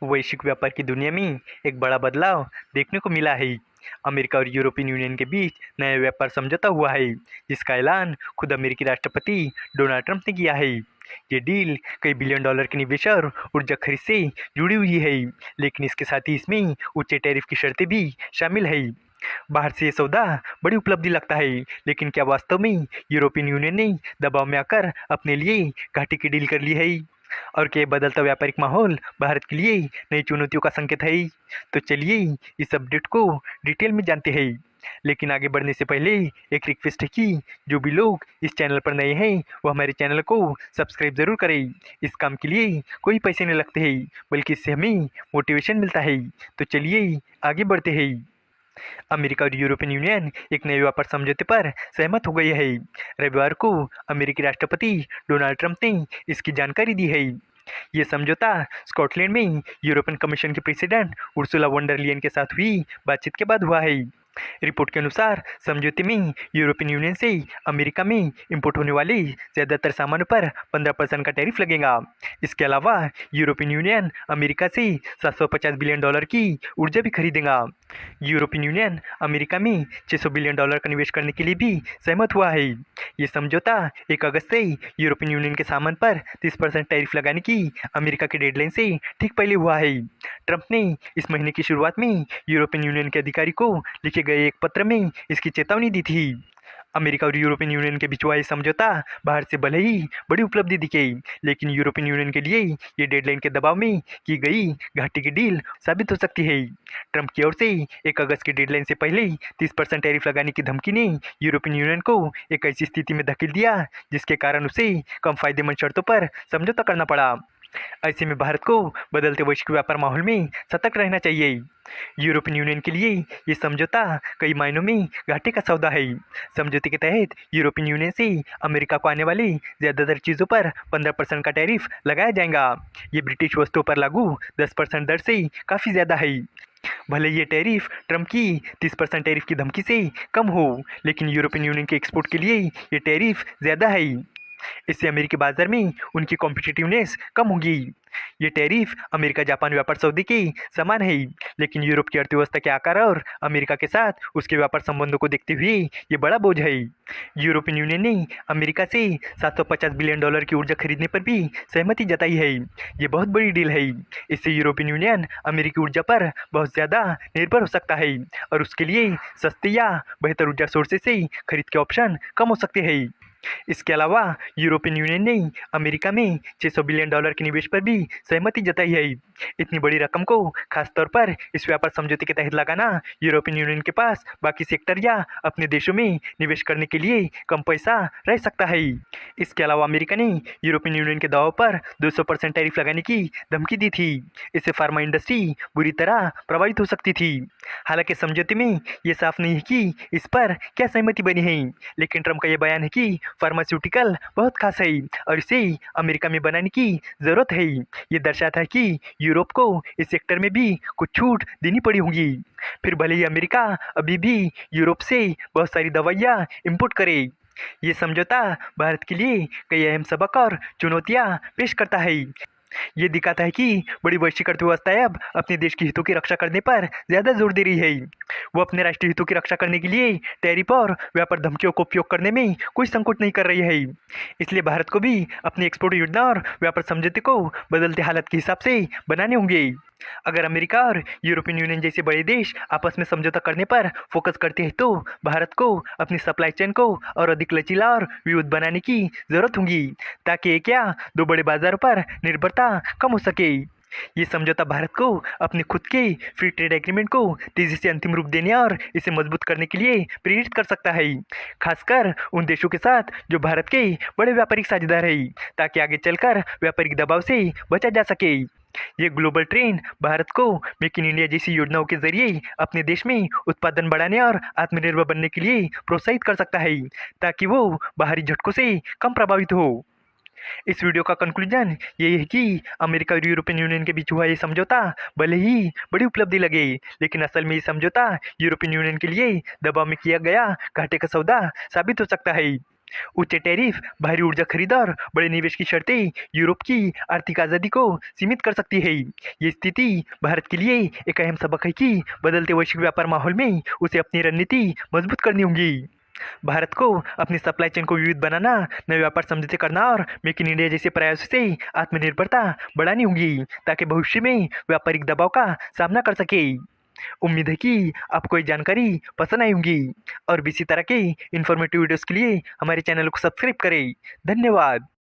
वैश्विक व्यापार की दुनिया में एक बड़ा बदलाव देखने को मिला है। अमेरिका और यूरोपियन यूनियन के बीच नया व्यापार समझौता हुआ है, जिसका ऐलान खुद अमेरिकी राष्ट्रपति डोनाल्ड ट्रंप ने किया है। ये डील कई बिलियन डॉलर के निवेश और ऊर्जा खरीद से जुड़ी हुई है, लेकिन इसके साथ ही इसमें उच्च टैरिफ की शर्तें भी शामिल है। बाहर से ये सौदा बड़ी उपलब्धि लगता है, लेकिन क्या वास्तव में यूरोपियन यूनियन ने दबाव में आकर अपने लिए घाटे की डील कर ली है? और क्या ये बदलता व्यापारिक माहौल भारत के लिए नई चुनौतियों का संकेत है? तो चलिए इस अपडेट को डिटेल में जानते हैं। लेकिन आगे बढ़ने से पहले एक रिक्वेस्ट है कि जो भी लोग इस चैनल पर नए हैं वो हमारे चैनल को सब्सक्राइब ज़रूर करें। इस काम के लिए कोई पैसे नहीं लगते हैं, बल्कि इससे हमें मोटिवेशन मिलता है। तो चलिए आगे बढ़ते हैं। अमेरिका और यूरोपियन यूनियन एक नए व्यापार समझौते पर सहमत हो गए हैं। रविवार को अमेरिकी राष्ट्रपति डोनाल्ड ट्रंप ने इसकी जानकारी दी है। ये समझौता स्कॉटलैंड में यूरोपियन कमीशन के प्रेसिडेंट उर्सुला वॉन डर लीयन के साथ हुई बातचीत के बाद हुआ है। रिपोर्ट के अनुसार समझौते में यूरोपियन यूनियन से अमेरिका में इंपोर्ट होने वाले ज़्यादातर सामानों पर 15% का टैरिफ लगेगा। इसके अलावा यूरोपियन यूनियन अमेरिका से 750 बिलियन डॉलर की ऊर्जा भी खरीदेगा। यूरोपियन यूनियन अमेरिका में 600 बिलियन डॉलर का निवेश करने के लिए भी सहमत हुआ है। ये समझौता 1 अगस्त से यूरोपियन यूनियन के सामान पर 30% टैरिफ लगाने की अमेरिका की डेडलाइन से ठीक पहले हुआ है। ट्रंप ने इस महीने की शुरुआत में यूरोपियन यूनियन के अधिकारी को लिखे गए एक पत्र में इसकी चेतावनी दी थी। अमेरिका और यूरोपियन यूनियन के बीच हुआ ये समझौता बाहर से भले ही बड़ी उपलब्धि दिखे, लेकिन यूरोपियन यूनियन के लिए ये डेडलाइन के दबाव में की गई घाटे की डील साबित हो सकती है। ट्रंप की ओर से 1 अगस्त की डेडलाइन से पहले 30% टैरिफ लगाने की धमकी ने यूरोपियन यूनियन को एक ऐसी स्थिति में धकेल दिया जिसके कारण उसे कम फायदेमंद शर्तों पर समझौता करना पड़ा। ऐसे में भारत को बदलते वैश्विक व्यापार माहौल में सतर्क रहना चाहिए। यूरोपियन यूनियन के लिए ये समझौता कई मायनों में घाटे का सौदा है। समझौते के तहत यूरोपियन यूनियन से अमेरिका को आने वाली ज़्यादातर चीज़ों पर 15% का टैरिफ लगाया जाएगा। ये ब्रिटिश वस्तुओं पर लागू 10% दर से काफ़ी ज़्यादा है। भले ये टैरिफ ट्रंप की 30% टैरिफ की धमकी से कम हो, लेकिन यूरोपियन यूनियन के एक्सपोर्ट के लिए ये टैरिफ ज़्यादा है। इससे अमेरिकी बाजार में उनकी कॉम्पिटिटिवनेस कम होगी। ये टैरिफ अमेरिका जापान व्यापार सौदे के समान है, लेकिन यूरोप की अर्थव्यवस्था के आकार और अमेरिका के साथ उसके व्यापार संबंधों को देखते हुए ये बड़ा बोझ है। यूरोपियन यूनियन ने अमेरिका से 750 बिलियन डॉलर की ऊर्जा खरीदने पर भी सहमति जताई है। ये बहुत बड़ी डील है। इससे यूरोपियन यूनियन अमेरिकी ऊर्जा पर बहुत ज़्यादा निर्भर हो सकता है और उसके लिए सस्ती या बेहतर ऊर्जा सोर्सेज से खरीद के ऑप्शन कम हो सकते हैं। इसके अलावा यूरोपियन यूनियन ने अमेरिका में 600 बिलियन डॉलर के निवेश पर भी सहमति जताई है। इतनी बड़ी रकम को खासतौर पर इस व्यापार समझौते के तहत लगाना यूरोपियन यूनियन के पास बाकी सेक्टर या अपने देशों में निवेश करने के लिए कम पैसा रह सकता है। इसके अलावा अमेरिका ने यूरोपियन यूनियन के दावों पर 200% टैरिफ लगाने की धमकी दी थी। इससे फार्मा इंडस्ट्री बुरी तरह प्रभावित हो सकती थी। हालांकि समझौते में ये साफ नहीं है कि इस पर क्या सहमति बनी है, लेकिन ट्रंप का यह बयान है कि फार्मास्यूटिकल बहुत खास है और इसे अमेरिका में बनाने की ज़रूरत है। ये दर्शाता है कि यूरोप को इस सेक्टर में भी कुछ छूट देनी पड़ी होगी। फिर भले ही अमेरिका अभी भी यूरोप से बहुत सारी दवाइयाँ इंपोर्ट करे। ये समझौता भारत के लिए कई अहम सबक और चुनौतियाँ पेश करता है। ये दिखाता है कि बड़ी वैश्विक अर्थव्यवस्थाएं अब अपने देश के हितों की रक्षा करने पर ज़्यादा जोर दे रही है। वो अपने राष्ट्रीय हितों की रक्षा करने के लिए टैरिफ और व्यापार धमकियों को उपयोग करने में कोई संकोच नहीं कर रही है। इसलिए भारत को भी अपनी एक्सपोर्ट योजना और व्यापार समझौते को बदलते हालात के हिसाब से बनाने होंगे। अगर अमेरिका और यूरोपियन यूनियन जैसे बड़े देश आपस में समझौता करने पर फोकस करते हैं तो भारत को अपनी सप्लाई चेन को और अधिक लचीला और विविध बनाने की जरूरत होगी, ताकि एक या दो बड़े बाजारों पर निर्भरता कम हो सके। ये समझौता भारत को अपने खुद के फ्री ट्रेड एग्रीमेंट को तेजी से अंतिम रूप देने और इसे मजबूत करने के लिए प्रेरित कर सकता है, खासकर उन देशों के साथ जो भारत के बड़े व्यापारिक साझेदार हैं, ताकि आगे चलकर व्यापारिक दबाव से बचा जा सके। ये ग्लोबल ट्रेंड भारत को मेक इन इंडिया जैसी योजनाओं के जरिए अपने देश में उत्पादन बढ़ाने और आत्मनिर्भर बनने के लिए प्रोत्साहित कर सकता है, ताकि वो बाहरी झटकों से कम प्रभावित हो। इस वीडियो का कंक्लूजन ये है कि अमेरिका और यूरोपियन यूनियन के बीच हुआ ये समझौता भले ही बड़ी उपलब्धि लगे, लेकिन असल में ये समझौता यूरोपियन यूनियन के लिए दबाव में किया गया घाटे का सौदा साबित हो सकता है। उच्च टैरिफ, भारी ऊर्जा खरीद और बड़े निवेश की शर्तें यूरोप की आर्थिक आज़ादी को सीमित कर सकती है। ये स्थिति भारत के लिए एक अहम सबक है कि बदलते वैश्विक व्यापार माहौल में उसे अपनी रणनीति मजबूत करनी होगी। भारत को अपनी सप्लाई चेन को विविध बनाना, नए व्यापार समझौते करना और मेक इन इंडिया जैसे प्रयासों से आत्मनिर्भरता बढ़ानी होगी ताकि भविष्य में व्यापारिक दबाव का सामना कर सके। उम्मीद है कि आपको ये जानकारी पसंद आई होगी और भी इसी तरह के इन्फॉर्मेटिव वीडियोस के लिए हमारे चैनल को सब्सक्राइब करें। धन्यवाद।